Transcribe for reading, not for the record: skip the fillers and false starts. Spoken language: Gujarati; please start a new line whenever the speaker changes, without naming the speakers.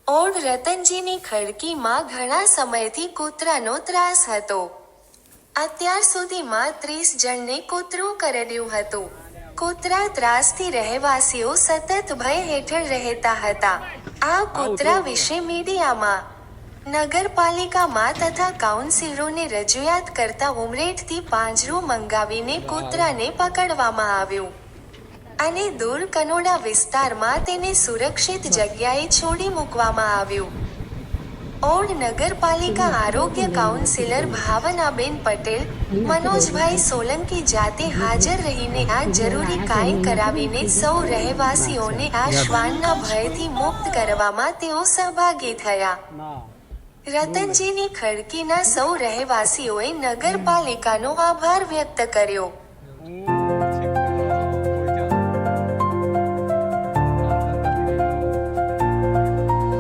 ઓડ રતનજીની ખડકીમાં ઘણા સમયથી કૂતરાનો ત્રાસ હતો. અત્યાર સુધીમાં 30 જણને કૂતરું કરડ્યું હતું. કૂતરા ત્રાસથી રહેવાસીઓ સતત ભય હેઠળ રહેતા હતા. આ કૂતરા વિશે મીડિયામાં, નગરપાલિકામાં તથા કાઉન્સિલરોને રજૂઆત કરતા ઉમરેઠથી પાંજરું મંગાવીને કૂતરાને પકડવામાં આવ્યું અને દૂર કનોડા વિસ્તારમાં તેને સુરક્ષિત જગ્યાએ છોડી મૂકવામાં આવ્યું. ઓડ નગરપાલિકા આરોગ્ય કાઉન્સિલર ભાવનાબેન પટેલ, મનોજભાઈ સોલંકી જાતે હાજર રહીને આ જરૂરી કામ કરાવીને સૌ રહેવાસીઓને આ શ્વાનના ભયથી મુક્ત કરવામાં તેઓ સહભાગી થયા. રતનજીની ખડકીના સૌ રહેવાસીઓએ નગરપાલિકાનો આભાર વ્યક્ત કર્યો.